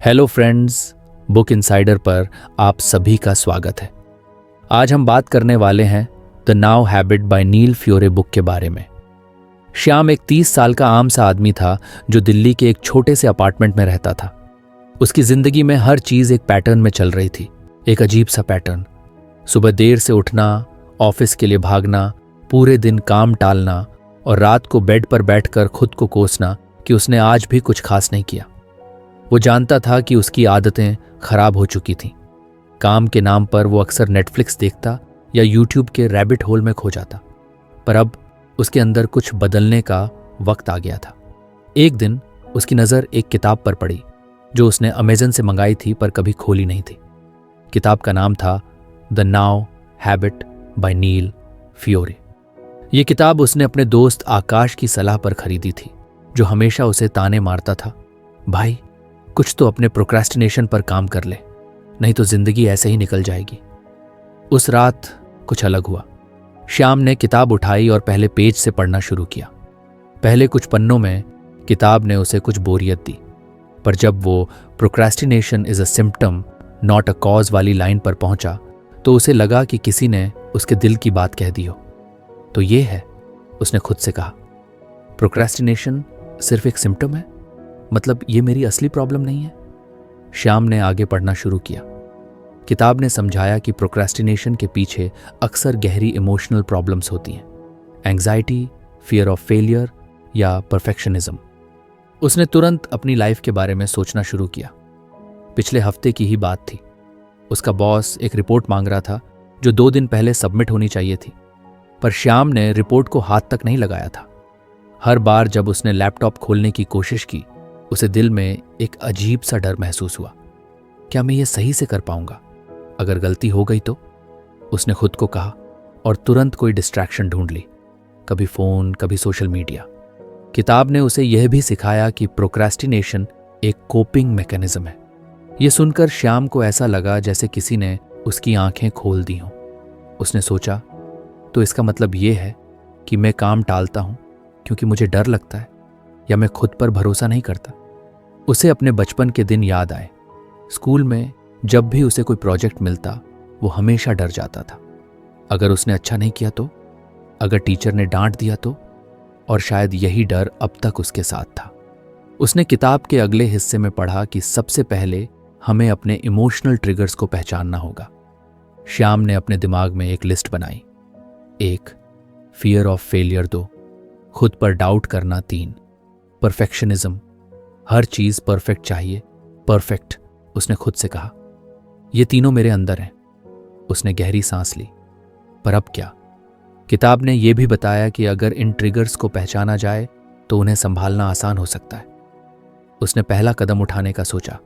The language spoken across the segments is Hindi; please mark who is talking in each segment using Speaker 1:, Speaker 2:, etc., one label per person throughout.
Speaker 1: हेलो फ्रेंड्स, बुक इनसाइडर पर आप सभी का स्वागत है। आज हम बात करने वाले हैं the now habit by Neil Fiore book के बारे में। श्याम एक 30 साल का आम सा आदमी था जो दिल्ली के एक छोटे से अपार्टमेंट में रहता था। उसकी जिंदगी में हर चीज एक पैटर्न में चल रही थी, एक अजीब सा पैटर्न। सुबह देर से उठना, ऑफिस के लिए भागना, पूरे दिन काम टालना और रात को बेड पर बैठकर खुद को कोसना कि उसने आज भी कुछ खास नहीं किया। वो जानता था कि उसकी आदतें खराब हो चुकी थीं। काम के नाम पर वो अक्सर नेटफ्लिक्स देखता या यूट्यूब के रैबिट होल में खो जाता। पर अब उसके अंदर कुछ बदलने का वक्त आ गया था। एक दिन उसकी नज़र एक किताब पर पड़ी जो उसने अमेजन से मंगाई थी पर कभी खोली नहीं थी। किताब का नाम था the now habit by Neil फ्योरे। ये किताब उसने अपने दोस्त आकाश की सलाह पर खरीदी थी, जो हमेशा उसे ताने मारता था, भाई कुछ तो अपने प्रोक्रेस्टिनेशन पर काम कर ले, नहीं तो जिंदगी ऐसे ही निकल जाएगी। उस रात कुछ अलग हुआ। श्याम ने किताब उठाई और पहले पेज से पढ़ना शुरू किया। पहले कुछ पन्नों में किताब ने उसे कुछ बोरियत दी, पर जब वो procrastination is a symptom not a cause वाली लाइन पर पहुंचा तो उसे लगा कि किसी ने उसके दिल की बात कह दी हो। तो ये है, उसने खुद से कहा, प्रोक्रेस्टिनेशन सिर्फ एक सिम्पटम है, मतलब ये मेरी असली प्रॉब्लम नहीं है। श्याम ने आगे पढ़ना शुरू किया। किताब ने समझाया कि प्रोक्रेस्टिनेशन के पीछे अक्सर गहरी इमोशनल प्रॉब्लम्स होती हैं, एंग्जाइटी, फियर ऑफ फेलियर या परफेक्शनिज्म। उसने तुरंत अपनी लाइफ के बारे में सोचना शुरू किया। पिछले हफ्ते की ही बात थी। उसका बॉस एक रिपोर्ट मांग रहा था जो 2 दिन पहले सबमिट होनी चाहिए थी, पर श्याम ने रिपोर्ट को हाथ तक नहीं लगाया था। हर बार जब उसने लैपटॉप खोलने की कोशिश की, उसे दिल में एक अजीब सा डर महसूस हुआ। क्या मैं ये सही से कर पाऊंगा? अगर गलती हो गई तो? उसने खुद को कहा और तुरंत कोई डिस्ट्रैक्शन ढूंढ ली, कभी फोन, कभी सोशल मीडिया। किताब ने उसे यह भी सिखाया कि प्रोक्रेस्टिनेशन एक कोपिंग मैकेनिज्म है। यह सुनकर श्याम को ऐसा लगा जैसे किसी ने उसकी आंखें खोल दी हों। उसने सोचा, तो इसका मतलब यह है कि मैं काम टालता हूं क्योंकि मुझे डर लगता है, या मैं खुद पर भरोसा नहीं करता। उसे अपने बचपन के दिन याद आए। स्कूल में जब भी उसे कोई प्रोजेक्ट मिलता, वो हमेशा डर जाता था। अगर उसने अच्छा नहीं किया तो, अगर टीचर ने डांट दिया तो, और शायद यही डर अब तक उसके साथ था। उसने किताब के अगले हिस्से में पढ़ा कि सबसे पहले हमें अपने इमोशनल ट्रिगर्स को पहचानना होगा। श्याम ने अपने दिमाग में एक लिस्ट बनाई। 1, फियर ऑफ फेलियर। 2, खुद पर डाउट करना। 3, परफेक्शनिज्म, हर चीज परफेक्ट चाहिए। परफेक्ट, उसने खुद से कहा। ये तीनों मेरे अंदर हैं। उसने गहरी सांस ली। पर अब क्या? किताब ने यह भी बताया कि अगर इन ट्रिगर्स को पहचाना जाए तो उन्हें संभालना आसान हो सकता है। उसने पहला कदम उठाने का सोचा।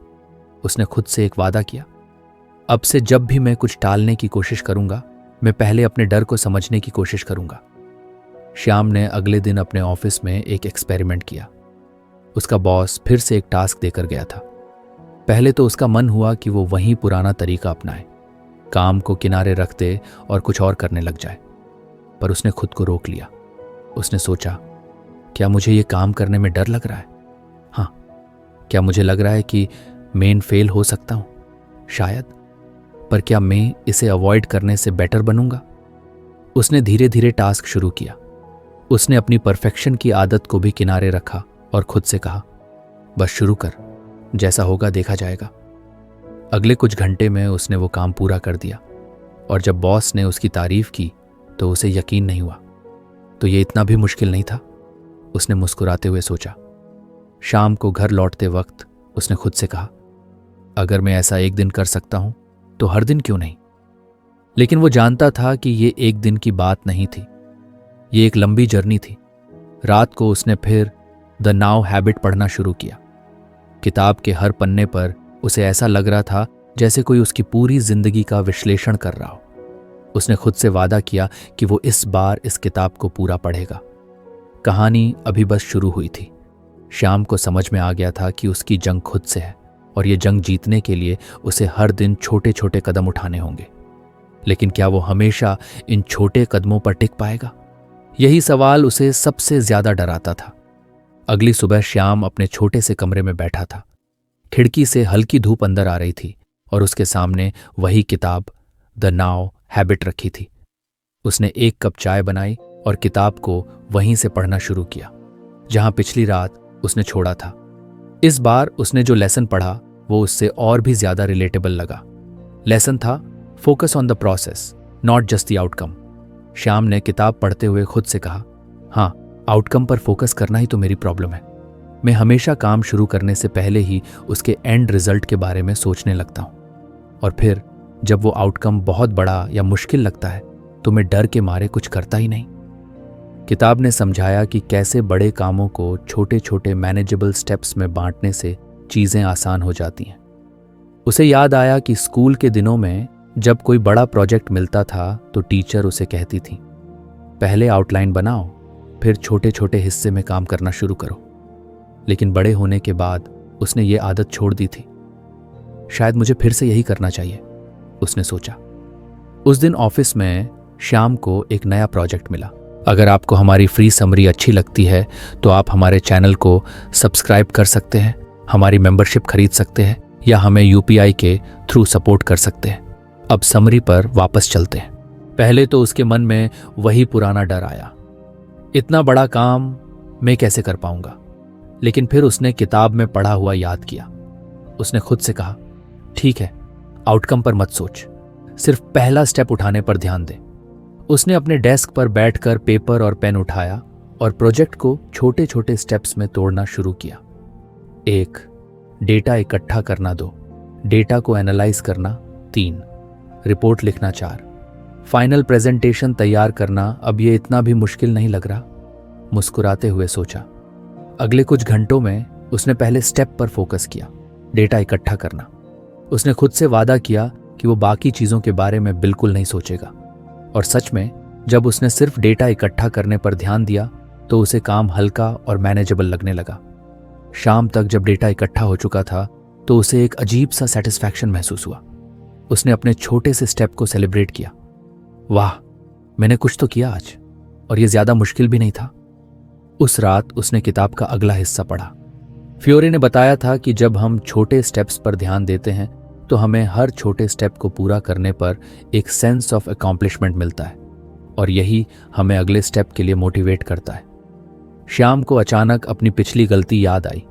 Speaker 1: उसने खुद से एक वादा किया, अब से जब भी मैं कुछ टालने की कोशिश करूंगा, मैं पहले अपने डर को समझने की कोशिश करूंगा। श्याम ने अगले दिन अपने ऑफिस में एक एक्सपेरिमेंट किया। उसका बॉस फिर से एक टास्क देकर गया था। पहले तो उसका मन हुआ कि वो वही पुराना तरीका अपनाए, काम को किनारे रख दे और कुछ और करने लग जाए। पर उसने खुद को रोक लिया। उसने सोचा, क्या मुझे ये काम करने में डर लग रहा है? हाँ। क्या मुझे लग रहा है कि मैं फेल हो सकता हूं? शायद। पर क्या मैं इसे अवॉइड करने से बेटर बनूंगा? उसने धीरे धीरे टास्क शुरू किया। उसने अपनी परफेक्शन की आदत को भी किनारे रखा और खुद से कहा, बस शुरू कर, जैसा होगा देखा जाएगा। अगले कुछ घंटे में उसने वो काम पूरा कर दिया, और जब बॉस ने उसकी तारीफ की तो उसे यकीन नहीं हुआ। तो ये इतना भी मुश्किल नहीं था, उसने मुस्कुराते हुए सोचा। शाम को घर लौटते वक्त उसने खुद से कहा, अगर मैं ऐसा एक दिन कर सकता हूं तो हर दिन क्यों नहीं? लेकिन वो जानता था कि ये एक दिन की बात नहीं थी, ये एक लंबी जर्नी थी। रात को उसने फिर द नाउ हैबिट पढ़ना शुरू किया। किताब के हर पन्ने पर उसे ऐसा लग रहा था जैसे कोई उसकी पूरी जिंदगी का विश्लेषण कर रहा हो। उसने खुद से वादा किया कि वो इस बार इस किताब को पूरा पढ़ेगा। कहानी अभी बस शुरू हुई थी। श्याम को समझ में आ गया था कि उसकी जंग खुद से है, और ये जंग जीतने के लिए उसे हर दिन छोटे छोटे कदम उठाने होंगे। लेकिन क्या वो हमेशा इन छोटे कदमों पर टिक पाएगा? यही सवाल उसे सबसे ज्यादा डराता था। अगली सुबह श्याम अपने छोटे से कमरे में बैठा था। खिड़की से हल्की धूप अंदर आ रही थी और उसके सामने वही किताब द नाउ हैबिट रखी थी। उसने एक कप चाय बनाई और किताब को वहीं से पढ़ना शुरू किया जहां पिछली रात उसने छोड़ा था। इस बार उसने जो लेसन पढ़ा वो उससे और भी ज्यादा रिलेटेबल लगा। लेसन था focus on the process not just the outcome. Shyam ने किताब पढ़ते हुए खुद से कहा, हाँ, आउटकम पर फोकस करना ही तो मेरी प्रॉब्लम है। मैं हमेशा काम शुरू करने से पहले ही उसके एंड रिजल्ट के बारे में सोचने लगता हूं और फिर जब वो आउटकम बहुत बड़ा या मुश्किल लगता है तो मैं डर के मारे कुछ करता ही नहीं। किताब ने समझाया कि कैसे बड़े कामों को छोटे छोटे मैनेजेबल स्टेप्स में बांटने से चीजें आसान हो जाती हैं। उसे याद आया कि स्कूल के दिनों में जब कोई बड़ा प्रोजेक्ट मिलता था तो टीचर उसे कहती थी, पहले आउटलाइन बनाओ, फिर छोटे छोटे हिस्से में काम करना शुरू करो। लेकिन बड़े होने के बाद उसने ये आदत छोड़ दी थी। शायद मुझे फिर से यही करना चाहिए, उसने सोचा। उस दिन ऑफिस में श्याम को एक नया प्रोजेक्ट मिला। अगर आपको हमारी फ्री समरी अच्छी लगती है तो आप हमारे चैनल को सब्सक्राइब कर सकते हैं, हमारी मेंबरशिप खरीद सकते हैं या हमें यूपीआई के थ्रू सपोर्ट कर सकते हैं। अब समरी पर वापस चलते हैं। पहले तो उसके मन में वही पुराना डर आया, इतना बड़ा काम मैं कैसे कर पाऊंगा। लेकिन फिर उसने किताब में पढ़ा हुआ याद किया। उसने खुद से कहा, ठीक है, आउटकम पर मत सोच, सिर्फ पहला स्टेप उठाने पर ध्यान दे। उसने अपने डेस्क पर बैठकर पेपर और पेन उठाया और प्रोजेक्ट को छोटे छोटे स्टेप्स में तोड़ना शुरू किया। 1, डेटा इकट्ठा करना। 2, डेटा को एनालाइज करना। 3, रिपोर्ट लिखना। 4, फाइनल प्रेजेंटेशन तैयार करना। अब ये इतना भी मुश्किल नहीं लग रहा, मुस्कुराते हुए सोचा। अगले कुछ घंटों में उसने पहले स्टेप पर फोकस किया, डेटा इकट्ठा करना। उसने खुद से वादा किया कि वो बाकी चीजों के बारे में बिल्कुल नहीं सोचेगा। और सच में जब उसने सिर्फ डेटा इकट्ठा करने पर ध्यान दिया तो उसे काम हल्का और मैनेजेबल लगने लगा। शाम तक जब डेटा इकट्ठा हो चुका था तो उसे एक अजीब सा सेटिस्फैक्शन महसूस हुआ। उसने अपने छोटे से स्टेप को सेलिब्रेट किया। वाह, मैंने कुछ तो किया आज, और ये ज्यादा मुश्किल भी नहीं था। उस रात उसने किताब का अगला हिस्सा पढ़ा। फ्योरे ने बताया था कि जब हम छोटे स्टेप्स पर ध्यान देते हैं तो हमें हर छोटे स्टेप को पूरा करने पर एक सेंस ऑफ अकॉम्प्लिशमेंट मिलता है और यही हमें अगले स्टेप के लिए मोटिवेट करता है। श्याम को अचानक अपनी पिछली गलती याद आई।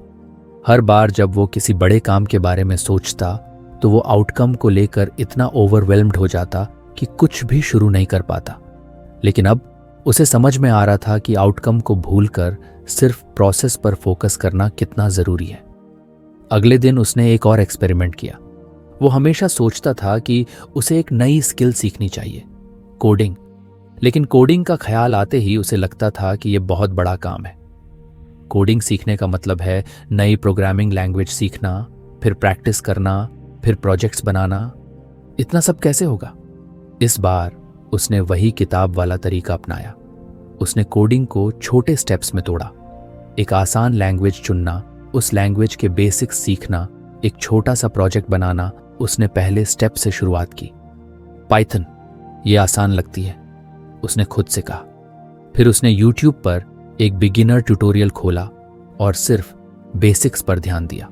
Speaker 1: हर बार जब वो किसी बड़े काम के बारे में सोचता तो वो आउटकम को लेकर इतना ओवरवेल्म्ड हो जाता कि कुछ भी शुरू नहीं कर पाता। लेकिन अब उसे समझ में आ रहा था कि आउटकम को भूलकर सिर्फ प्रोसेस पर फोकस करना कितना जरूरी है। अगले दिन उसने एक और एक्सपेरिमेंट किया। वो हमेशा सोचता था कि उसे एक नई स्किल सीखनी चाहिए, कोडिंग। लेकिन कोडिंग का ख्याल आते ही उसे लगता था कि यह बहुत बड़ा काम है। कोडिंग सीखने का मतलब है नई प्रोग्रामिंग लैंग्वेज सीखना, फिर प्रैक्टिस करना, फिर प्रोजेक्ट्स बनाना। इतना सब कैसे होगा? इस बार उसने वही किताब वाला तरीका अपनाया। उसने कोडिंग को छोटे स्टेप्स में तोड़ा। एक आसान लैंग्वेज चुनना, उस लैंग्वेज के बेसिक्स सीखना, एक छोटा सा प्रोजेक्ट बनाना। उसने पहले स्टेप से शुरुआत की। पाइथन, ये आसान लगती है, उसने खुद से कहा। फिर उसने यूट्यूब पर एक बिगिनर ट्यूटोरियल खोला और सिर्फ बेसिक्स पर ध्यान दिया।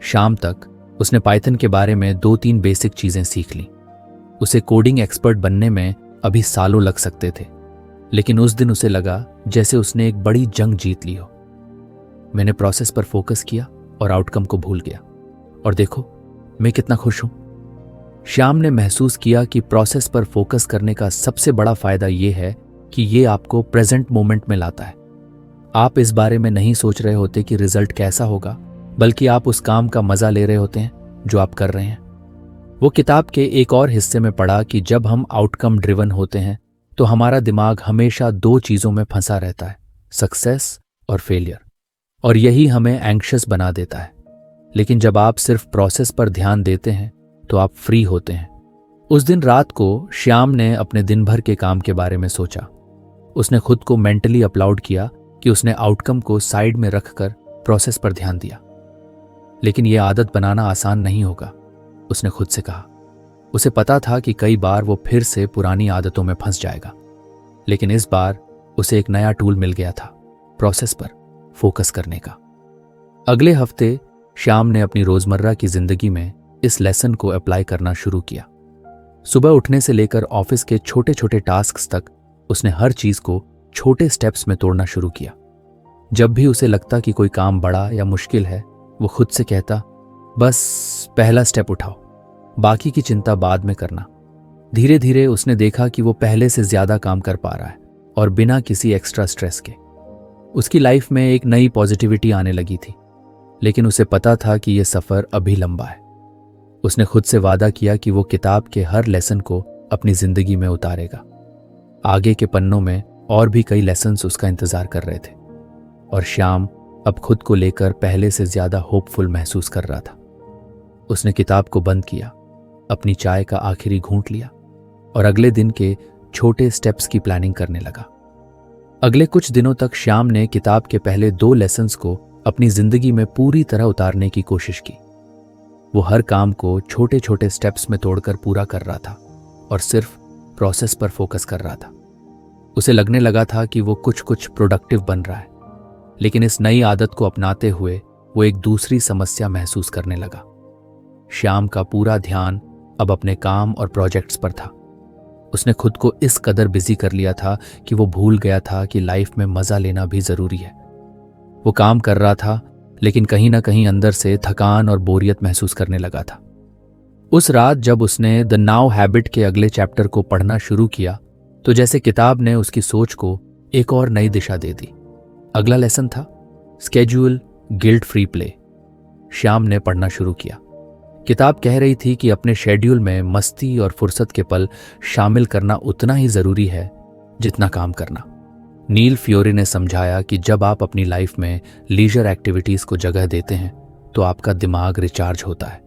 Speaker 1: शाम तक उसने पाइथन के बारे में 2-3 बेसिक चीजें सीख ली। उसे कोडिंग एक्सपर्ट बनने में अभी सालों लग सकते थे, लेकिन उस दिन उसे लगा जैसे उसने एक बड़ी जंग जीत ली हो। मैंने प्रोसेस पर फोकस किया और आउटकम को भूल गया, और देखो मैं कितना खुश हूं। श्याम ने महसूस किया कि प्रोसेस पर फोकस करने का सबसे बड़ा फायदा यह है कि ये आपको प्रेजेंट मोमेंट में लाता है। आप इस बारे में नहीं सोच रहे होते कि रिजल्ट कैसा होगा, बल्कि आप उस काम का मजा ले रहे होते हैं जो आप कर रहे हैं। वो किताब के एक और हिस्से में पढ़ा कि जब हम आउटकम ड्रिवन होते हैं तो हमारा दिमाग हमेशा 2 चीजों में फंसा रहता है, सक्सेस और फेलियर, और यही हमें एंग्शियस बना देता है। लेकिन जब आप सिर्फ प्रोसेस पर ध्यान देते हैं तो आप फ्री होते हैं। उस दिन रात को श्याम ने अपने दिन भर के काम के बारे में सोचा। उसने खुद को मेंटली अपलाउड किया कि उसने आउटकम को साइड में रखकर प्रोसेस पर ध्यान दिया। लेकिन यह आदत बनाना आसान नहीं होगा, उसने खुद से कहा। उसे पता था कि कई बार वो फिर से पुरानी आदतों में फंस जाएगा, लेकिन इस बार उसे एक नया टूल मिल गया था, प्रोसेस पर फोकस करने का। अगले हफ्ते श्याम ने अपनी रोजमर्रा की जिंदगी में इस लेसन को अप्लाई करना शुरू किया। सुबह उठने से लेकर ऑफिस के छोटे छोटे टास्क्स तक उसने हर चीज को छोटे स्टेप्स में तोड़ना शुरू किया। जब भी उसे लगता कि कोई काम बड़ा या मुश्किल है, वो खुद से कहता, बस पहला स्टेप उठाओ, बाकी की चिंता बाद में करना। धीरे धीरे उसने देखा कि वो पहले से ज्यादा काम कर पा रहा है और बिना किसी एक्स्ट्रा स्ट्रेस के। उसकी लाइफ में एक नई पॉजिटिविटी आने लगी थी, लेकिन उसे पता था कि यह सफर अभी लंबा है। उसने खुद से वादा किया कि वो किताब के हर लेसन को अपनी जिंदगी में उतारेगा। आगे के पन्नों में और भी कई लेसन्स उसका इंतजार कर रहे थे और श्याम अब खुद को लेकर पहले से ज्यादा होपफुल महसूस कर रहा था। उसने किताब को बंद किया, अपनी चाय का आखिरी घूंट लिया और अगले दिन के छोटे स्टेप्स की प्लानिंग करने लगा। अगले कुछ दिनों तक श्याम ने किताब के पहले 2 लेसन्स को अपनी जिंदगी में पूरी तरह उतारने की कोशिश की। वो हर काम को छोटे छोटे स्टेप्स में तोड़कर पूरा कर रहा था और सिर्फ प्रोसेस पर फोकस कर रहा था। उसे लगने लगा था कि वो कुछ कुछ प्रोडक्टिव बन रहा है, लेकिन इस नई आदत को अपनाते हुए वो एक दूसरी समस्या महसूस करने लगा। श्याम का पूरा ध्यान अब अपने काम और प्रोजेक्ट्स पर था। उसने खुद को इस कदर बिजी कर लिया था कि वो भूल गया था कि लाइफ में मजा लेना भी जरूरी है। वो काम कर रहा था, लेकिन कहीं ना कहीं अंदर से थकान और बोरियत महसूस करने लगा था। उस रात जब उसने द नाउ हैबिट के अगले चैप्टर को पढ़ना शुरू किया, तो जैसे किताब ने उसकी सोच को एक और नई दिशा दे दी। अगला लेसन था schedule guilt free play. Shyam ने पढ़ना शुरू किया। किताब कह रही थी कि अपने शेड्यूल में मस्ती और फुर्सत के पल शामिल करना उतना ही जरूरी है जितना काम करना। नील फ्योरे ने समझाया कि जब आप अपनी लाइफ में लीजर एक्टिविटीज को जगह देते हैं तो आपका दिमाग रिचार्ज होता है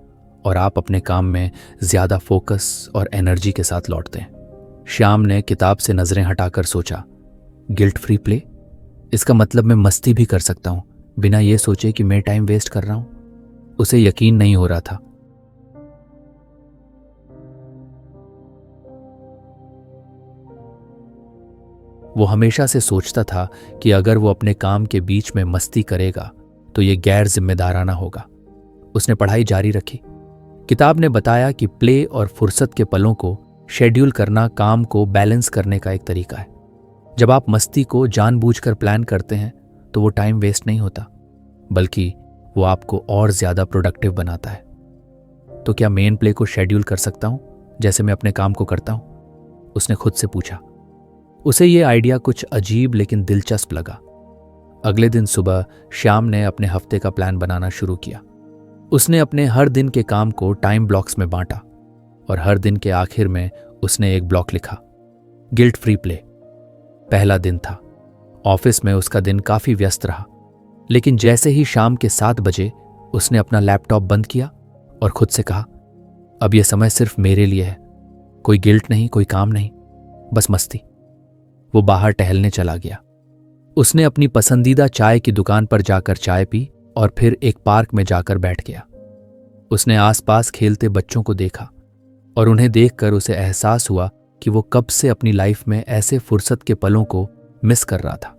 Speaker 1: और आप अपने काम में ज्यादा फोकस और एनर्जी के साथ लौटते हैं। श्याम ने किताब से नजरें हटाकर सोचा, गिल्ट फ्री प्ले, इसका मतलब मैं मस्ती भी कर सकता हूं बिना ये सोचे कि मैं टाइम वेस्ट कर रहा हूं। उसे यकीन नहीं हो रहा था। वो हमेशा से सोचता था कि अगर वो अपने काम के बीच में मस्ती करेगा तो ये गैर जिम्मेदाराना होगा। उसने पढ़ाई जारी रखी। किताब ने बताया कि प्ले और फुर्सत के पलों को शेड्यूल करना काम को बैलेंस करने का एक तरीका है। जब आप मस्ती को जानबूझकर प्लान करते हैं तो वो टाइम वेस्ट नहीं होता, बल्कि वो आपको और ज्यादा प्रोडक्टिव बनाता है। तो क्या मेन प्ले को शेड्यूल कर सकता हूं जैसे मैं अपने काम को करता हूं? उसने खुद से पूछा। उसे ये आइडिया कुछ अजीब लेकिन दिलचस्प लगा। अगले दिन सुबह श्याम ने अपने हफ्ते का प्लान बनाना शुरू किया। उसने अपने हर दिन के काम को टाइम ब्लॉक्स में बांटा और हर दिन के आखिर में उसने एक ब्लॉक लिखा, गिल्ट फ्री प्ले। पहला दिन था। ऑफिस में उसका दिन काफी व्यस्त रहा, लेकिन जैसे ही शाम के 7 बजे उसने अपना लैपटॉप बंद किया और खुद से कहा, अब यह समय सिर्फ मेरे लिए है। कोई गिल्ट नहीं, कोई काम नहीं, बस मस्ती। वो बाहर टहलने चला गया। उसने अपनी पसंदीदा चाय की दुकान पर जाकर चाय पी और फिर एक पार्क में जाकर बैठ गया। उसने आसपास खेलते बच्चों को देखा और उन्हें देखकर उसे एहसास हुआ कि वो कब से अपनी लाइफ में ऐसे फुर्सत के पलों को मिस कर रहा था।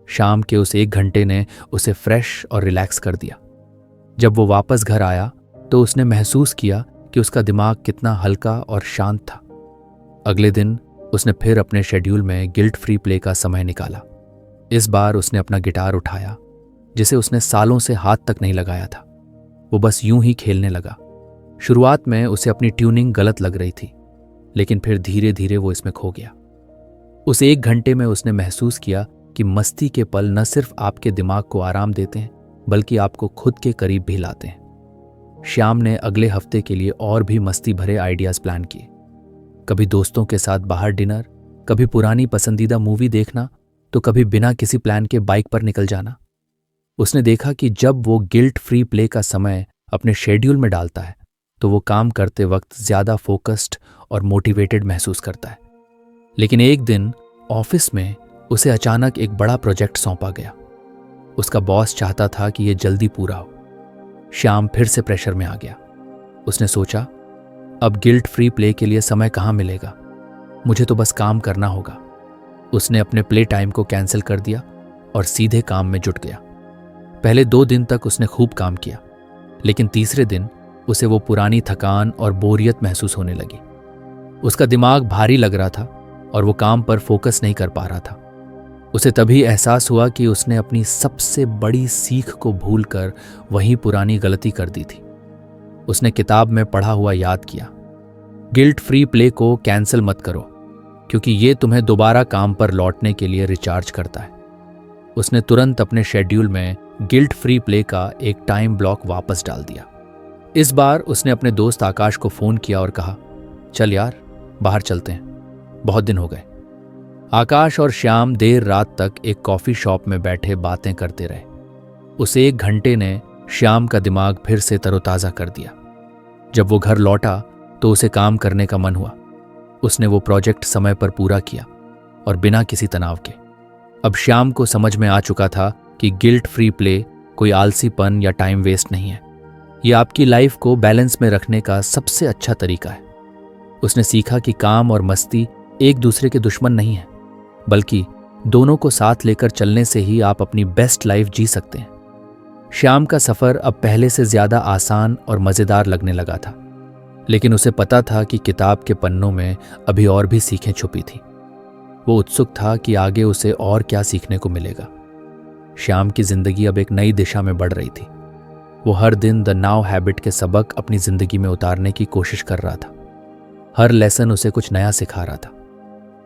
Speaker 1: शाम के उस 1 घंटे ने उसे फ्रेश और रिलैक्स कर दिया। जब वो वापस घर आया तो उसने महसूस किया कि उसका दिमाग कितना हल्का और शांत था। अगले दिन उसने फिर अपने शेड्यूल में गिल्ट फ्री प्ले का समय निकाला। इस बार उसने अपना गिटार उठाया, जिसे उसने सालों से हाथ तक नहीं लगाया था। वो बस यूं ही खेलने लगा। शुरुआत में उसे अपनी ट्यूनिंग गलत लग रही थी, लेकिन फिर धीरे धीरे वो इसमें खो गया। उस 1 घंटे में उसने महसूस किया कि मस्ती के पल न सिर्फ आपके दिमाग को आराम देते हैं, बल्कि आपको खुद के करीब भी लाते हैं। श्याम ने अगले हफ्ते के लिए और भी मस्ती भरे आइडियाज प्लान किए। कभी दोस्तों के साथ बाहर डिनर, कभी पुरानी पसंदीदा मूवी देखना, तो कभी बिना किसी प्लान के बाइक पर निकल जाना। उसने देखा कि जब वो गिल्ट फ्री प्ले का समय अपने शेड्यूल में डालता है तो वो काम करते वक्त ज्यादा फोकस्ड और मोटिवेटेड महसूस करता है। लेकिन एक दिन ऑफिस में उसे अचानक एक बड़ा प्रोजेक्ट सौंपा गया। उसका बॉस चाहता था कि यह जल्दी पूरा हो। श्याम फिर से प्रेशर में आ गया। उसने सोचा, अब गिल्ट फ्री प्ले के लिए समय कहाँ मिलेगा, मुझे तो बस काम करना होगा। उसने अपने प्ले टाइम को कैंसिल कर दिया और सीधे काम में जुट गया। पहले 2 दिन तक उसने खूब काम किया, लेकिन तीसरे दिन उसे वो पुरानी थकान और बोरियत महसूस होने लगी। उसका दिमाग भारी लग रहा था और वो काम पर फोकस नहीं कर पा रहा था। उसे तभी एहसास हुआ कि उसने अपनी सबसे बड़ी सीख को भूलकर वही पुरानी गलती कर दी थी। उसने किताब में पढ़ा हुआ याद किया, गिल्ट फ्री प्ले को कैंसिल मत करो क्योंकि ये तुम्हें दोबारा काम पर लौटने के लिए रिचार्ज करता है। उसने तुरंत अपने शेड्यूल में गिल्ट फ्री प्ले का एक टाइम ब्लॉक वापस डाल दिया। इस बार उसने अपने दोस्त आकाश को फोन किया और कहा, चल यार बाहर चलते हैं, बहुत दिन हो गए। आकाश और श्याम देर रात तक एक कॉफी शॉप में बैठे बातें करते रहे। उस 1 घंटे ने श्याम का दिमाग फिर से तरोताजा कर दिया। जब वो घर लौटा तो उसे काम करने का मन हुआ। उसने वो प्रोजेक्ट समय पर पूरा किया और बिना किसी तनाव के। अब श्याम को समझ में आ चुका था कि गिल्ट फ्री प्ले कोई आलसीपन या टाइम वेस्ट नहीं है, ये आपकी लाइफ को बैलेंस में रखने का सबसे अच्छा तरीका है। उसने सीखा कि काम और मस्ती एक दूसरे के दुश्मन नहीं है, बल्कि दोनों को साथ लेकर चलने से ही आप अपनी बेस्ट लाइफ जी सकते हैं। श्याम का सफर अब पहले से ज्यादा आसान और मजेदार लगने लगा था, लेकिन उसे पता था कि किताब के पन्नों में अभी और भी सीखें छुपी थी। वो उत्सुक था कि आगे उसे और क्या सीखने को मिलेगा। श्याम की जिंदगी अब एक नई दिशा में बढ़ रही थी। वो हर दिन द नाउ हैबिट के सबक अपनी जिंदगी में उतारने की कोशिश कर रहा था। हर लेसन उसे कुछ नया सिखा रहा था।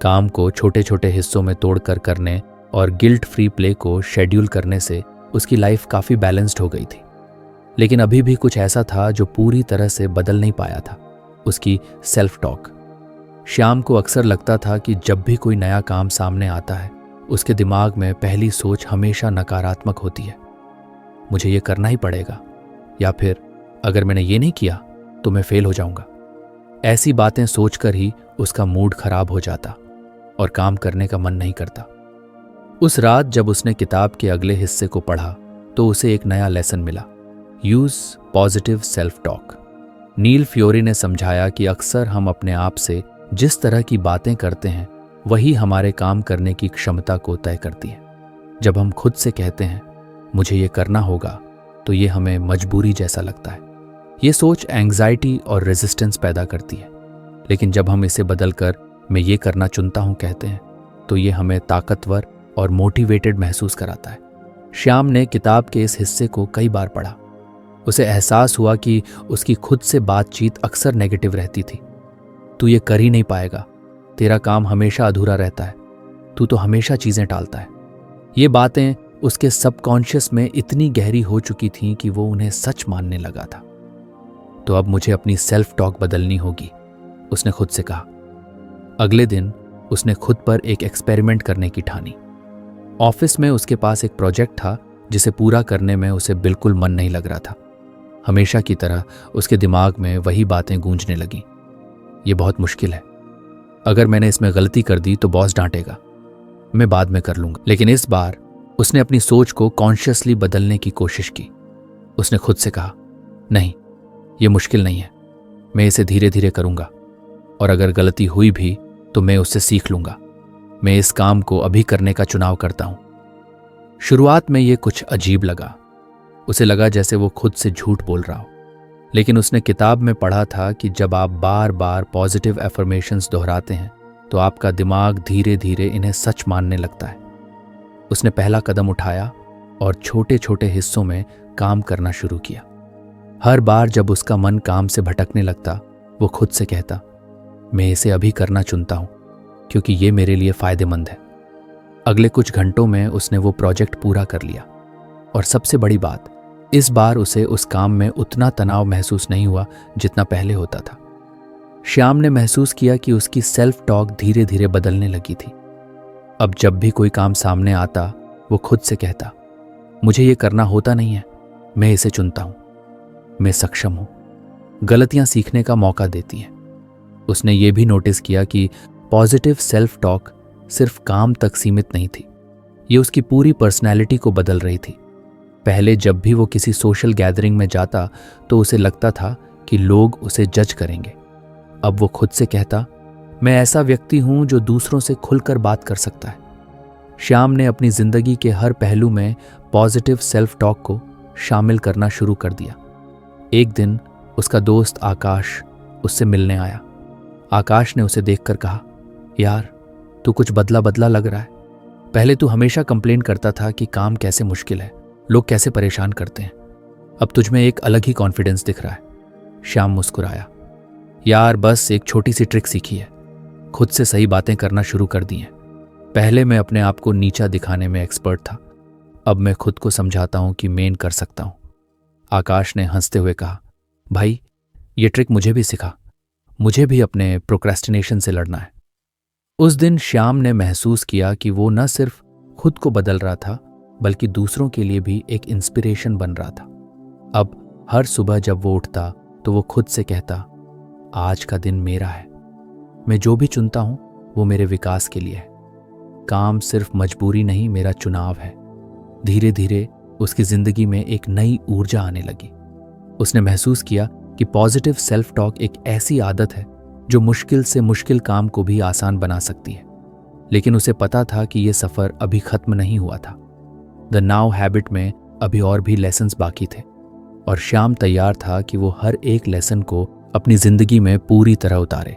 Speaker 1: काम को छोटे छोटे हिस्सों में तोड़कर करने और गिल्ट फ्री प्ले को शेड्यूल करने से उसकी लाइफ काफ़ी बैलेंस्ड हो गई थी। लेकिन अभी भी कुछ ऐसा था जो पूरी तरह से बदल नहीं पाया था, उसकी सेल्फ टॉक। श्याम को अक्सर लगता था कि जब भी कोई नया काम सामने आता है, उसके दिमाग में पहली सोच हमेशा नकारात्मक होती है। मुझे ये करना ही पड़ेगा, या फिर अगर मैंने ये नहीं किया तो मैं फेल हो जाऊंगा। ऐसी बातें सोचकर ही उसका मूड खराब हो जाता और काम करने का मन नहीं करता। उस रात जब उसने किताब के अगले हिस्से को पढ़ा तो उसे एक नया लेसन मिला, यूज पॉजिटिव सेल्फ टॉक। नील फ्योरी ने समझाया कि अक्सर हम अपने आप से जिस तरह की बातें करते हैं वही हमारे काम करने की क्षमता को तय करती है। जब हम खुद से कहते हैं मुझे ये करना होगा तो ये हमें मजबूरी जैसा लगता है। ये सोच एंग्जाइटी और रेजिस्टेंस पैदा करती है, लेकिन जब हम इसे बदलकर मैं ये करना चुनता हूं कहते हैं तो ये हमें ताकतवर और मोटिवेटेड महसूस कराता है। श्याम ने किताब के इस हिस्से को कई बार पढ़ा। उसे एहसास हुआ कि उसकी खुद से बातचीत अक्सर नेगेटिव रहती थी। तू ये कर ही नहीं पाएगा, तेरा काम हमेशा अधूरा रहता है, तू तो हमेशा चीजें टालता है। ये बातें उसके सबकॉन्शियस में इतनी गहरी हो चुकी थीं कि वो उन्हें सच मानने लगा था। तो अब मुझे अपनी सेल्फ टॉक बदलनी होगी, उसने खुद से कहा। अगले दिन उसने खुद पर एक एक्सपेरिमेंट करने की ठानी। ऑफिस में उसके पास एक प्रोजेक्ट था जिसे पूरा करने में उसे बिल्कुल मन नहीं लग रहा था। हमेशा की तरह उसके दिमाग में वही बातें गूंजने लगीं। ये बहुत मुश्किल है, अगर मैंने इसमें गलती कर दी तो बॉस डांटेगा, मैं बाद में कर लूंगा। लेकिन इस बार उसने अपनी सोच को कॉन्शियसली बदलने की कोशिश की। उसने खुद से कहा, नहीं, ये मुश्किल नहीं है, मैं इसे धीरे धीरे करूंगा और अगर गलती हुई भी तो मैं उससे सीख लूंगा। मैं इस काम को अभी करने का चुनाव करता हूं। शुरुआत में ये कुछ अजीब लगा। उसे लगा जैसे वो खुद से झूठ बोल रहा हो, लेकिन उसने किताब में पढ़ा था कि जब आप बार बार पॉजिटिव एफर्मेशंस दोहराते हैं तो आपका दिमाग धीरे धीरे इन्हें सच मानने लगता है। उसने पहला कदम उठाया और छोटे छोटे हिस्सों में काम करना शुरू किया। हर बार जब उसका मन काम से भटकने लगता, वो खुद से कहता, मैं इसे अभी करना चुनता हूं क्योंकि ये मेरे लिए फायदेमंद है। अगले कुछ घंटों में उसने वो प्रोजेक्ट पूरा कर लिया और सबसे बड़ी बात, इस बार उसे उस काम में उतना तनाव महसूस नहीं हुआ जितना पहले होता था। श्याम ने महसूस किया कि उसकी सेल्फ टॉक धीरे धीरे बदलने लगी थी। अब जब भी कोई काम सामने आता वो खुद से कहता, मुझे ये करना होता नहीं है, मैं इसे चुनता हूं, मैं सक्षम हूं। गलतियां सीखने का मौका देती हैं। उसने ये भी नोटिस किया कि पॉजिटिव सेल्फ टॉक सिर्फ काम तक सीमित नहीं थी, ये उसकी पूरी पर्सनैलिटी को बदल रही थी। पहले जब भी वो किसी सोशल गैदरिंग में जाता तो उसे लगता था कि लोग उसे जज करेंगे। अब वो खुद से कहता, मैं ऐसा व्यक्ति हूं जो दूसरों से खुलकर बात कर सकता है। श्याम ने अपनी जिंदगी के हर पहलू में पॉजिटिव सेल्फ टॉक को शामिल करना शुरू कर दिया। एक दिन उसका दोस्त आकाश उससे मिलने आया। आकाश ने उसे देखकर कहा, यार तू कुछ बदला बदला लग रहा है। पहले तू हमेशा कंप्लेन करता था कि काम कैसे मुश्किल है, लोग कैसे परेशान करते हैं। अब तुझमें एक अलग ही कॉन्फिडेंस दिख रहा है। श्याम मुस्कुराया, यार बस एक छोटी सी ट्रिक सीखी है, खुद से सही बातें करना शुरू कर दी हैं। पहले मैं अपने आप को नीचा दिखाने में एक्सपर्ट था, अब मैं खुद को समझाता हूं कि मेन कर सकता हूं। आकाश ने हंसते हुए कहा, भाई ये ट्रिक मुझे भी सिखा, मुझे भी अपने प्रोक्रेस्टिनेशन से लड़ना है। उस दिन श्याम ने महसूस किया कि वो न सिर्फ खुद को बदल रहा था बल्कि दूसरों के लिए भी एक इंस्पिरेशन बन रहा था। अब हर सुबह जब वो उठता तो वो खुद से कहता, आज का दिन मेरा है, मैं जो भी चुनता हूं वो मेरे विकास के लिए है। काम सिर्फ मजबूरी नहीं, मेरा चुनाव है। धीरे धीरे उसकी जिंदगी में एक नई ऊर्जा आने लगी। उसने महसूस किया कि पॉजिटिव सेल्फ टॉक एक ऐसी आदत है जो मुश्किल से मुश्किल काम को भी आसान बना सकती है। लेकिन उसे पता था कि यह सफर अभी खत्म नहीं हुआ था। द नाउ हैबिट में अभी और भी लेसन्स बाकी थे और श्याम तैयार था कि वो हर एक लेसन को अपनी जिंदगी में पूरी तरह उतारे।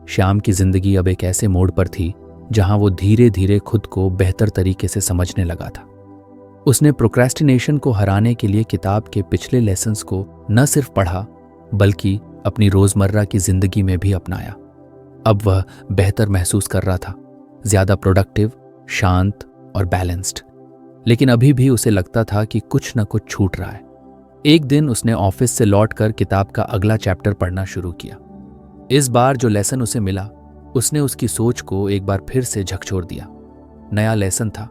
Speaker 1: श्याम की जिंदगी अब एक ऐसे मोड़ पर थी जहां वो धीरे धीरे खुद को बेहतर तरीके से समझने लगा था। उसने प्रोक्रेस्टिनेशन को हराने के लिए किताब के पिछले लेसन्स को न सिर्फ पढ़ा बल्कि अपनी रोजमर्रा की जिंदगी में भी अपनाया। अब वह बेहतर महसूस कर रहा था, ज्यादा प्रोडक्टिव, शांत और बैलेंस्ड। लेकिन अभी भी उसे लगता था कि कुछ न कुछ छूट रहा है। एक दिन उसने ऑफिस से लौटकर किताब का अगला चैप्टर पढ़ना शुरू किया। इस बार जो लेसन उसे मिला उसने उसकी सोच को एक बार फिर से झकझोर दिया। नया लेसन था,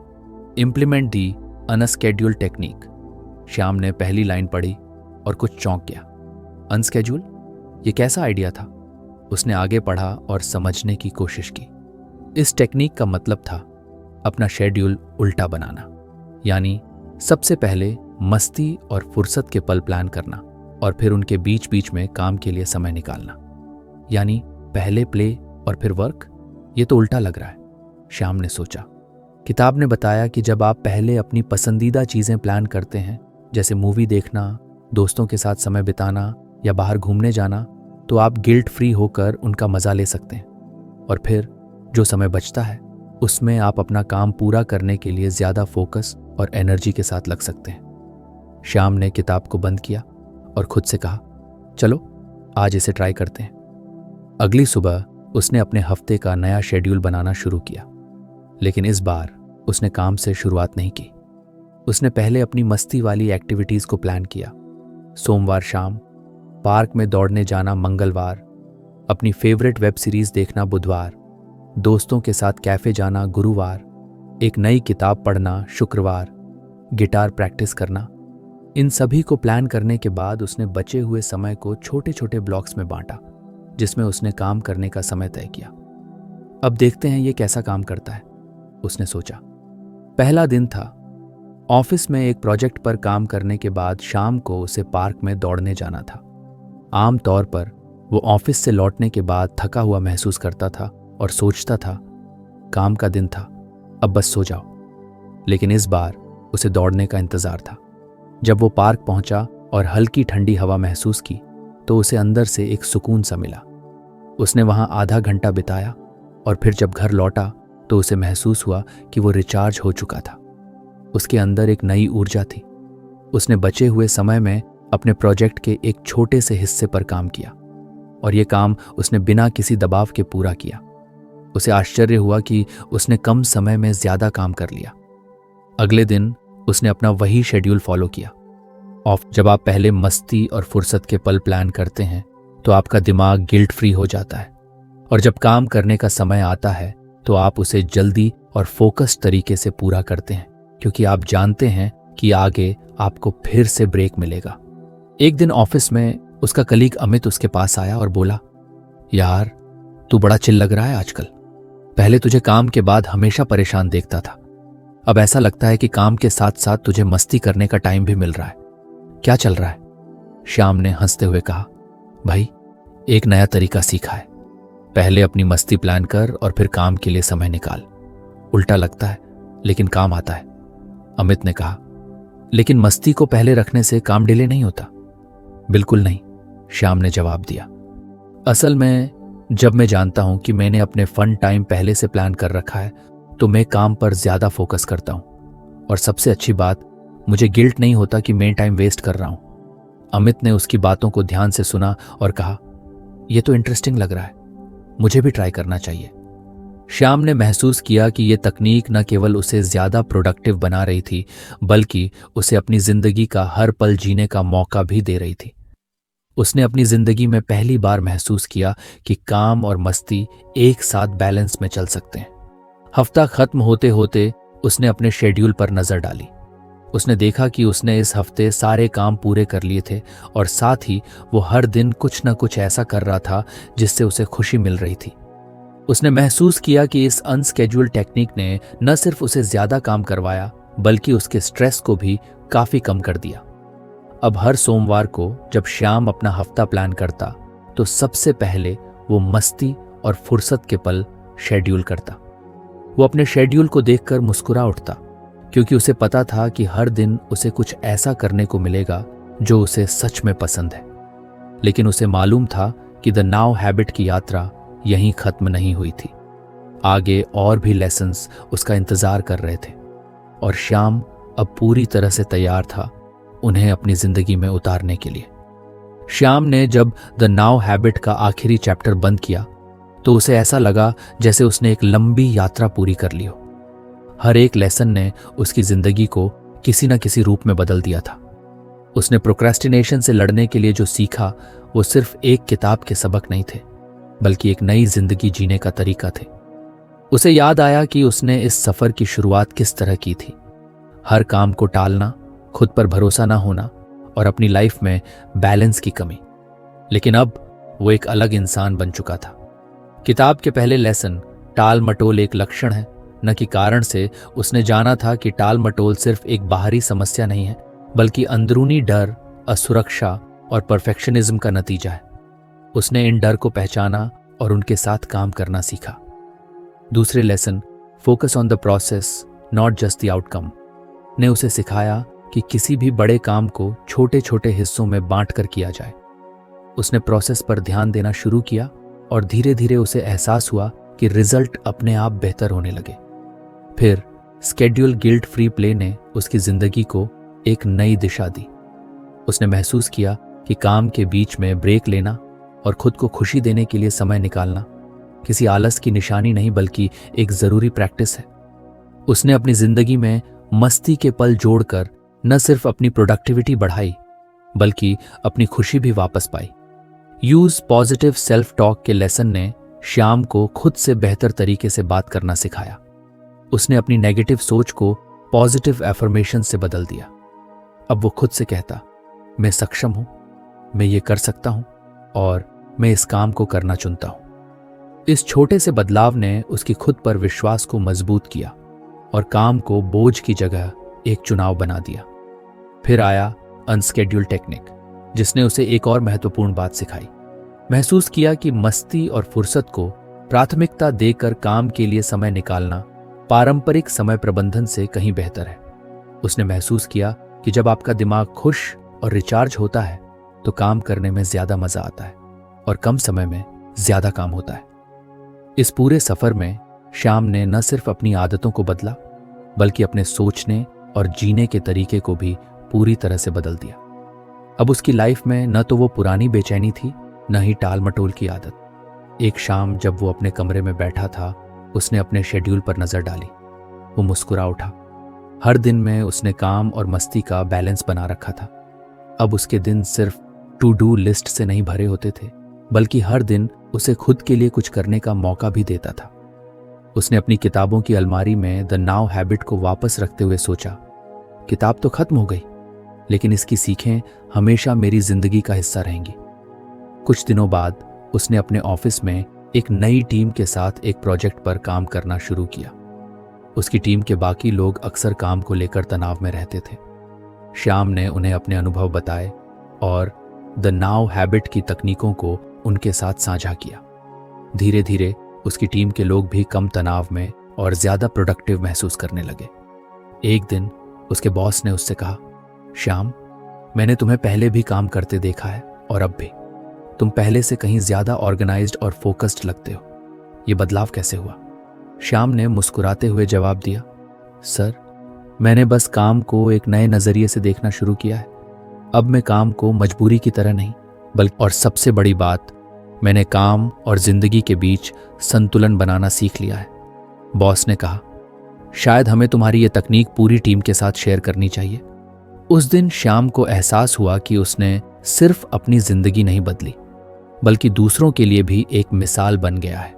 Speaker 1: इम्प्लीमेंट दी अनस्केड्यूल्ड टेक्निक। श्याम ने पहली लाइन पढ़ी और कुछ चौंक गया। अनस्केड्यूल, ये कैसा आइडिया था? उसने आगे पढ़ा और समझने की कोशिश की। इस टेक्निक का मतलब था अपना शेड्यूल उल्टा बनाना, यानी सबसे पहले मस्ती और फुर्सत के पल प्लान करना और फिर उनके बीच बीच में काम के लिए समय निकालना। यानी पहले प्ले और फिर वर्क। ये तो उल्टा लग रहा है, श्याम ने सोचा। किताब ने बताया कि जब आप पहले अपनी पसंदीदा चीजें प्लान करते हैं, जैसे मूवी देखना, दोस्तों के साथ समय बिताना या बाहर घूमने जाना, तो आप गिल्ट फ्री होकर उनका मजा ले सकते हैं और फिर जो समय बचता है उसमें आप अपना काम पूरा करने के लिए ज्यादा फोकस और एनर्जी के साथ लग सकते हैं। श्याम ने किताब को बंद किया और खुद से कहा, चलो आज इसे ट्राई करते हैं। अगली सुबह उसने अपने हफ्ते का नया शेड्यूल बनाना शुरू किया, लेकिन इस बार उसने काम से शुरुआत नहीं की। उसने पहले अपनी मस्ती वाली एक्टिविटीज को प्लान किया। सोमवार शाम पार्क में दौड़ने जाना, मंगलवार अपनी फेवरेट वेब सीरीज देखना, बुधवार दोस्तों के साथ कैफे जाना, गुरुवार एक नई किताब पढ़ना, शुक्रवार गिटार प्रैक्टिस करना। इन सभी को प्लान करने के बाद उसने बचे हुए समय को छोटे छोटे ब्लॉक्स में बांटा, जिसमें उसने काम करने का समय तय किया। अब देखते हैं ये कैसा काम करता है, उसने सोचा। पहला दिन था। ऑफिस में एक प्रोजेक्ट पर काम करने के बाद शाम को उसे पार्क में दौड़ने जाना था। आम तौर पर वो ऑफिस से लौटने के बाद थका हुआ महसूस करता था और सोचता था, काम का दिन था, अब बस सो जाओ। लेकिन इस बार उसे दौड़ने का इंतजार था। जब वो पार्क पहुंचा और हल्की ठंडी हवा महसूस की तो उसे अंदर से एक सुकून सा मिला। उसने वहां आधा घंटा बिताया और फिर जब घर लौटा तो उसे महसूस हुआ कि वो रिचार्ज हो चुका था। उसके अंदर एक नई ऊर्जा थी। उसने बचे हुए समय में अपने प्रोजेक्ट के एक छोटे से हिस्से पर काम किया और ये काम उसने बिना किसी दबाव के पूरा किया। उसे आश्चर्य हुआ कि उसने कम समय में ज्यादा काम कर लिया। अगले दिन उसने अपना वही शेड्यूल फॉलो किया। जब आप पहले मस्ती और फुर्सत के पल प्लान करते हैं तो आपका दिमाग गिल्ट फ्री हो जाता है और जब काम करने का समय आता है तो आप उसे जल्दी और फोकस्ड तरीके से पूरा करते हैं, क्योंकि आप जानते हैं कि आगे आपको फिर से ब्रेक मिलेगा। एक दिन ऑफिस में उसका कलीग अमित उसके पास आया और बोला, यार तू बड़ा चिल लग रहा है आजकल। पहले तुझे काम के बाद हमेशा परेशान देखता था, अब ऐसा लगता है कि काम के साथ साथ तुझे मस्ती करने का टाइम भी मिल रहा है। क्या चल रहा है? श्याम ने हंसते हुए कहा, भाई एक नया तरीका सीखा है। पहले अपनी मस्ती प्लान कर और फिर काम के लिए समय निकाल। उल्टा लगता है लेकिन काम आता है। अमित ने कहा, लेकिन मस्ती को पहले रखने से काम डिले नहीं होता। बिल्कुल नहीं, श्याम ने जवाब दिया। असल में जब मैं जानता हूं कि मैंने अपने फन टाइम पहले से प्लान कर रखा है तो मैं काम पर ज्यादा फोकस करता हूं। और सबसे अच्छी बात, मुझे गिल्ट नहीं होता कि मैं टाइम वेस्ट कर रहा हूं। अमित ने उसकी बातों को ध्यान से सुना और कहा, यह तो इंटरेस्टिंग लग रहा है, मुझे भी ट्राई करना चाहिए। श्याम ने महसूस किया कि यह तकनीक न केवल उसे ज्यादा प्रोडक्टिव बना रही थी बल्कि उसे अपनी जिंदगी का हर पल जीने का मौका भी दे रही थी। उसने अपनी जिंदगी में पहली बार महसूस किया कि काम और मस्ती एक साथ बैलेंस में चल सकते हैं। हफ्ता खत्म होते होते उसने अपने शेड्यूल पर नजर डाली। उसने देखा कि उसने इस हफ्ते सारे काम पूरे कर लिए थे और साथ ही वो हर दिन कुछ न कुछ ऐसा कर रहा था जिससे उसे खुशी मिल रही थी। उसने महसूस किया कि इस अनस्केड्यूल्ड टेक्निक ने न सिर्फ उसे ज्यादा काम करवाया बल्कि उसके स्ट्रेस को भी काफी कम कर दिया। अब हर सोमवार को जब श्याम अपना हफ्ता प्लान करता तो सबसे पहले वो मस्ती और फुर्सत के पल शेड्यूल करता। वो अपने शेड्यूल को देखकर मुस्कुरा उठता क्योंकि उसे पता था कि हर दिन उसे कुछ ऐसा करने को मिलेगा जो उसे सच में पसंद है। लेकिन उसे मालूम था कि द नाउ हैबिट की यात्रा यहीं खत्म नहीं हुई थी। आगे और भी लेसन्स उसका इंतजार कर रहे थे और श्याम अब पूरी तरह से तैयार था उन्हें अपनी जिंदगी में उतारने के लिए। श्याम ने जब द नाउ हैबिट का आखिरी चैप्टर बंद किया तो उसे ऐसा लगा जैसे उसने एक लंबी यात्रा पूरी कर ली हो। हर एक लेसन ने उसकी जिंदगी को किसी न किसी रूप में बदल दिया था। उसने प्रोक्रेस्टिनेशन से लड़ने के लिए जो सीखा वो सिर्फ एक किताब के सबक नहीं थे बल्कि एक नई जिंदगी जीने का तरीका थे। उसे याद आया कि उसने इस सफर की शुरुआत किस तरह की थी। हर काम को टालना, खुद पर भरोसा ना होना और अपनी लाइफ में बैलेंस की कमी। लेकिन अब वो एक अलग इंसान बन चुका था। किताब के पहले लेसन टाल मटोल एक लक्षण है न कि कारण से उसने जाना था कि टाल मटोल सिर्फ एक बाहरी समस्या नहीं है बल्कि अंदरूनी डर, असुरक्षा और परफेक्शनिज्म का नतीजा है। उसने इन डर को पहचाना और उनके साथ काम करना सीखा। दूसरे lesson focus on the process not just the outcome ने उसे सिखाया कि किसी भी बड़े काम को छोटे छोटे हिस्सों में बांटकर किया जाए। उसने प्रोसेस पर ध्यान देना शुरू किया और धीरे धीरे उसे एहसास हुआ कि रिजल्ट अपने आप बेहतर होने लगे। फिर स्केड्यूल गिल्ट फ्री प्ले ने उसकी जिंदगी को एक नई दिशा दी। उसने महसूस किया कि काम के बीच में ब्रेक लेना और खुद को खुशी देने के लिए समय निकालना किसी आलस की निशानी नहीं बल्कि एक जरूरी प्रैक्टिस है। उसने अपनी जिंदगी में मस्ती के पल जोड़कर न सिर्फ अपनी प्रोडक्टिविटी बढ़ाई बल्कि अपनी खुशी भी वापस पाई। यूज पॉजिटिव सेल्फ टॉक के लेसन ने श्याम को खुद से बेहतर तरीके से बात करना सिखाया। उसने अपनी नेगेटिव सोच को पॉजिटिव एफर्मेशन से बदल दिया। अब वो खुद से कहता, मैं सक्षम हूं, मैं ये कर सकता हूं और मैं इस काम को करना चुनता हूं। इस छोटे से बदलाव ने उसकी खुद पर विश्वास को मजबूत किया और काम को बोझ की जगह एक चुनाव बना दिया। फिर आया अनस्केड्यूल्ड टेक्निक जिसने उसे एक और महत्वपूर्ण बात सिखाई। महसूस किया कि मस्ती और फुर्सत को प्राथमिकता देकर काम के लिए समय निकालना पारंपरिक समय प्रबंधन से कहीं बेहतर है। उसने महसूस किया कि जब आपका दिमाग खुश और रिचार्ज होता है तो काम करने में ज्यादा मजा आता है और कम समय में ज्यादा काम होता है। इस पूरे सफर में श्याम ने न सिर्फ अपनी आदतों को बदला बल्कि अपने सोचने और जीने के तरीके को भी पूरी तरह से बदल दिया। अब उसकी लाइफ में न तो वो पुरानी बेचैनी थी न ही टाल मटोल की आदत। एक शाम जब वो अपने कमरे में बैठा था उसने अपने शेड्यूल पर नजर डाली। वो मुस्कुरा उठा। हर दिन में उसने काम और मस्ती का बैलेंस बना रखा था। अब उसके दिन सिर्फ टू डू लिस्ट से नहीं भरे होते थे बल्कि हर दिन उसे खुद के लिए कुछ करने का मौका भी देता था। उसने अपनी किताबों की अलमारी में द नाउ हैबिट को वापस रखते हुए सोचा, किताब तो खत्म हो गई लेकिन इसकी सीखें हमेशा मेरी जिंदगी का हिस्सा रहेंगी। कुछ दिनों बाद उसने अपने ऑफिस में एक नई टीम के साथ एक प्रोजेक्ट पर काम करना शुरू किया। उसकी टीम के बाकी लोग अक्सर काम को लेकर तनाव में रहते थे। श्याम ने उन्हें अपने अनुभव बताए और द नाउ हैबिट की तकनीकों को उनके साथ साझा किया। धीरे धीरे उसकी टीम के लोग भी कम तनाव में और ज्यादा प्रोडक्टिव महसूस करने लगे। एक दिन उसके बॉस ने उससे कहा, श्याम, मैंने तुम्हें पहले भी काम करते देखा है और अब भी। तुम पहले से कहीं ज्यादा ऑर्गेनाइज्ड और फोकस्ड लगते हो। ये बदलाव कैसे हुआ? श्याम ने मुस्कुराते हुए जवाब दिया, सर, मैंने बस काम को एक नए नजरिए से देखना शुरू किया है। अब मैं काम को मजबूरी की तरह नहीं, बल्कि और सबसे बड़ी बात, मैंने काम और जिंदगी के बीच संतुलन बनाना सीख लिया है। बॉस ने कहा, शायद हमें तुम्हारी ये तकनीक पूरी टीम के साथ शेयर करनी चाहिए। उस दिन श्याम को एहसास हुआ कि उसने सिर्फ अपनी जिंदगी नहीं बदली, बल्कि दूसरों के लिए भी एक मिसाल बन गया है।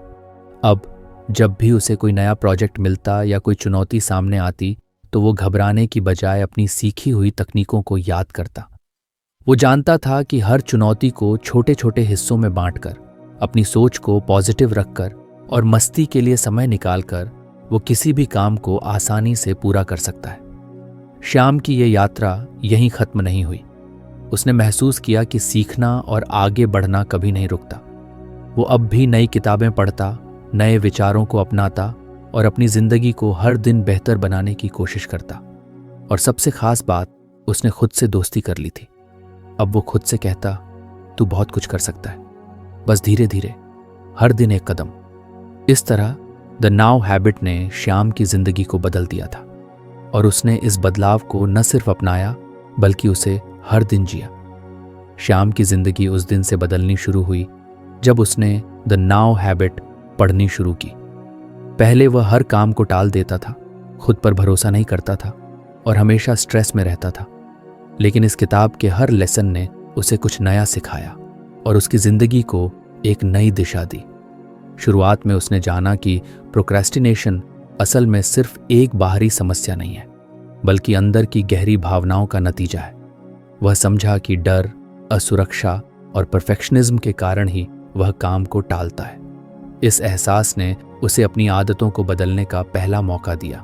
Speaker 1: अब जब भी उसे कोई नया प्रोजेक्ट मिलता या कोई चुनौती सामने आती, तो वो घबराने की बजाय अपनी सीखी हुई तकनीकों को याद करता। वो जानता था कि हर चुनौती को छोटे छोटे हिस्सों में बांटकर, अपनी सोच को पॉजिटिव रखकर और मस्ती के लिए समय निकालकर वो किसी भी काम को आसानी से पूरा कर सकता है। श्याम की ये यात्रा यहीं खत्म नहीं हुई। उसने महसूस किया कि सीखना और आगे बढ़ना कभी नहीं रुकता। वो अब भी नई किताबें पढ़ता, नए विचारों को अपनाता और अपनी जिंदगी को हर दिन बेहतर बनाने की कोशिश करता। और सबसे खास बात, उसने खुद से दोस्ती कर ली थी। अब वो खुद से कहता, तू बहुत कुछ कर सकता है, बस धीरे धीरे, हर दिन एक कदम। इस तरह द नाउ हैबिट ने श्याम की जिंदगी को बदल दिया था और उसने इस बदलाव को न सिर्फ अपनाया बल्कि उसे हर दिन जिया। श्याम की जिंदगी उस दिन से बदलनी शुरू हुई जब उसने द नाउ हैबिट पढ़नी शुरू की। पहले वह हर काम को टाल देता था, खुद पर भरोसा नहीं करता था और हमेशा स्ट्रेस में रहता था। लेकिन इस किताब के हर लेसन ने उसे कुछ नया सिखाया और उसकी जिंदगी को एक नई दिशा दी। शुरुआत में उसने जाना कि प्रोक्रेस्टिनेशन असल में सिर्फ एक बाहरी समस्या नहीं है, बल्कि अंदर की गहरी भावनाओं का नतीजा है। वह समझा कि डर, असुरक्षा और परफेक्शनिज्म के कारण ही वह काम को टालता है। इस एहसास ने उसे अपनी आदतों को बदलने का पहला मौका दिया।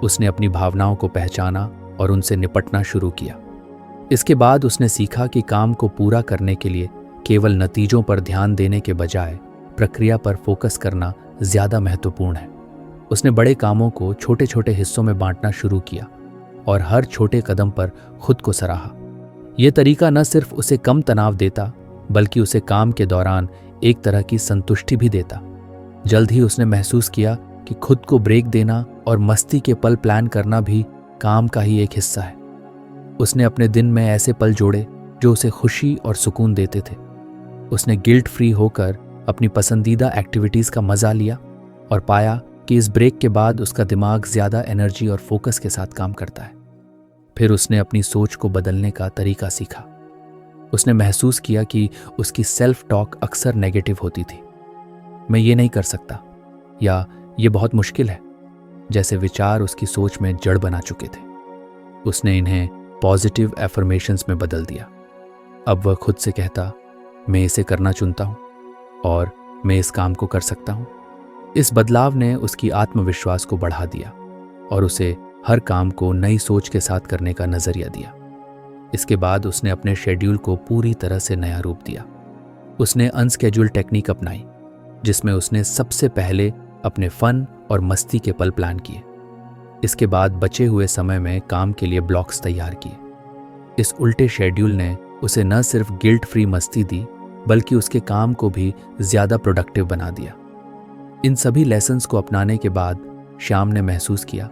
Speaker 1: उसने अपनी भावनाओं को पहचाना और उनसे निपटना शुरू किया। इसके बाद उसने सीखा कि काम को पूरा करने के लिए केवल नतीजों पर ध्यान देने के बजाय प्रक्रिया पर फोकस करना ज्यादा महत्वपूर्ण है। उसने बड़े कामों को छोटे छोटे हिस्सों में बांटना शुरू किया और हर छोटे कदम पर खुद को सराहा। यह तरीका न सिर्फ उसे कम तनाव देता, बल्कि उसे काम के दौरान एक तरह की संतुष्टि भी देता। जल्द ही उसने महसूस किया कि खुद को ब्रेक देना और मस्ती के पल प्लान करना भी काम का ही एक हिस्सा है। उसने अपने दिन में ऐसे पल जोड़े जो उसे खुशी और सुकून देते थे। उसने गिल्ट फ्री होकर अपनी पसंदीदा एक्टिविटीज का मजा लिया और पाया कि इस ब्रेक के बाद उसका दिमाग ज्यादा एनर्जी और फोकस के साथ काम करता है। फिर उसने अपनी सोच को बदलने का तरीका सीखा। उसने महसूस किया कि उसकी सेल्फ टॉक अक्सर नेगेटिव होती थी। मैं ये नहीं कर सकता या ये बहुत मुश्किल है, जैसे विचार उसकी सोच में जड़ बना चुके थे। उसने इन्हें पॉजिटिव एफर्मेशंस में बदल दिया। अब वह खुद से कहता, मैं इसे करना चुनता हूँ और मैं इस काम को कर सकता हूँ। इस बदलाव ने उसकी आत्मविश्वास को बढ़ा दिया और उसे हर काम को नई सोच के साथ करने का नजरिया दिया। इसके बाद उसने अपने शेड्यूल को पूरी तरह से नया रूप दिया। उसने अनस्केड्यूल टेक्निक अपनाई, जिसमें उसने सबसे पहले अपने फन और मस्ती के पल प्लान किए। इसके बाद बचे हुए समय में काम के लिए ब्लॉक्स तैयार किए। इस उल्टे शेड्यूल ने उसे न सिर्फ गिल्ट फ्री मस्ती दी, बल्कि उसके काम को भी ज्यादा प्रोडक्टिव बना दिया। इन सभी लेसन्स को अपनाने के बाद श्याम ने महसूस किया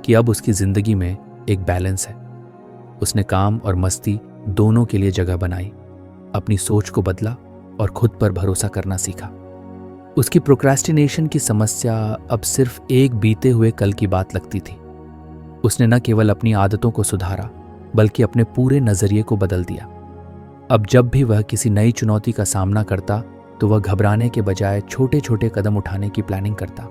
Speaker 1: कि अब उसकी जिंदगी में एक बैलेंस है। उसने काम और मस्ती दोनों के लिए जगह बनाई, अपनी सोच को बदला और खुद पर भरोसा करना सीखा। उसकी प्रोक्रेस्टिनेशन की समस्या अब सिर्फ एक बीते हुए कल की बात लगती थी। उसने न केवल अपनी आदतों को सुधारा, बल्कि अपने पूरे नजरिए को बदल दिया। अब जब भी वह किसी नई चुनौती का सामना करता, तो वह घबराने के बजाय छोटे छोटे कदम उठाने की प्लानिंग करता।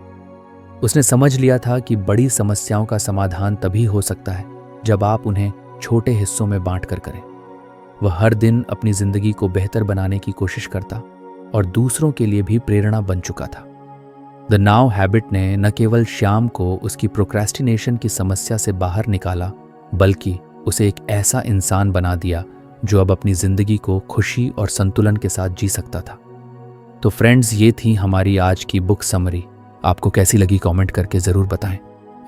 Speaker 1: उसने समझ लिया था कि बड़ी समस्याओं का समाधान तभी हो सकता है जब आप उन्हें छोटे हिस्सों में बांटकर करें। वह हर दिन अपनी जिंदगी को बेहतर बनाने की कोशिश करता और दूसरों के लिए भी प्रेरणा बन चुका था। द नाउ हैबिट ने न केवल श्याम को उसकी प्रोक्रेस्टिनेशन की समस्या से बाहर निकाला, बल्कि उसे एक ऐसा इंसान बना दिया जो अब अपनी जिंदगी को खुशी और संतुलन के साथ जी सकता था। तो फ्रेंड्स, ये थी हमारी आज की बुक समरी। आपको कैसी लगी कमेंट करके ज़रूर बताएं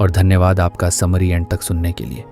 Speaker 1: और धन्यवाद आपका समरी एंड तक सुनने के लिए।